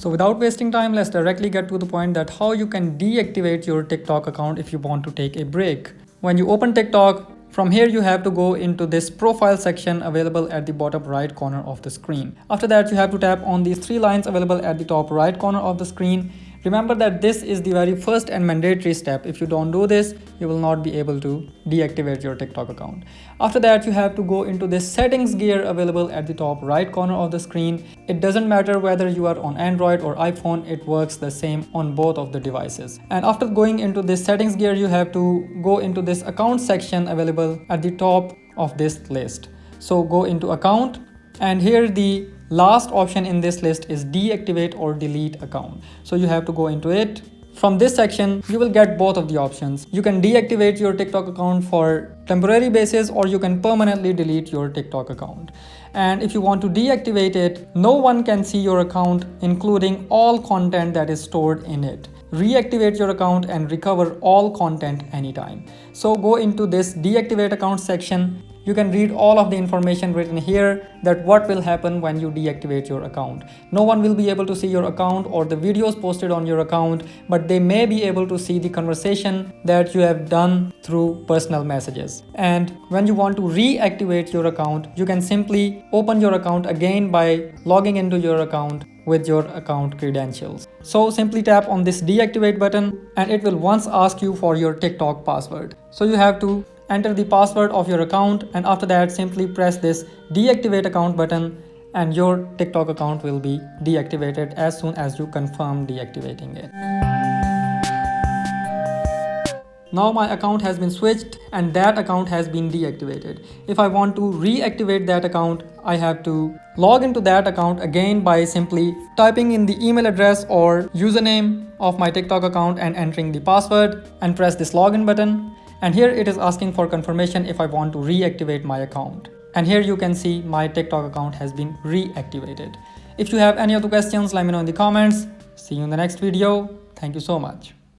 So without wasting time, let's directly get to the point that how you can deactivate your TikTok account if you want to take a break. When you open TikTok, from here you have to go into this profile section available at the bottom right corner of the screen. After that, you have to tap on these three lines available at the top right corner of the screen. Remember that this is the very first and mandatory step. If you don't do this, you will not be able to deactivate your TikTok account. After that, you have to go into this settings gear available at the top right corner of the screen. It doesn't matter whether you are on Android or iPhone, it works the same on both of the devices. And after going into this settings gear, you have to go into this account section available at the top of this list. So go into account, and here the last option in this list is deactivate or delete account. So you have to go into it. From this section, you will get both of the options. You can deactivate your TikTok account for temporary basis, or you can permanently delete your TikTok account. And if you want to deactivate it, no one can see your account, including all content that is stored in it. Reactivate your account and recover all content anytime. So go into this deactivate account section. You can read all of the information written here, that what will happen when you deactivate your account. No one will be able to see your account or the videos posted on your account, but they may be able to see the conversation that you have done through personal messages. And when you want to reactivate your account, you can simply open your account again by logging into your account with your account credentials. So simply tap on this deactivate button, and it will once ask you for your TikTok password. So you have to enter the password of your account, and after that simply press this deactivate account button, and your TikTok account will be deactivated as soon as you confirm deactivating it. Now my account has been switched and that account has been deactivated. If I want to reactivate that account, I have to log into that account again by simply typing in the email address or username of my TikTok account and entering the password, and press this login button. And here it is asking for confirmation if I want to reactivate my account. And here you can see my TikTok account has been reactivated. If you have any other questions, let me know in the comments. See you in the next video. Thank you so much.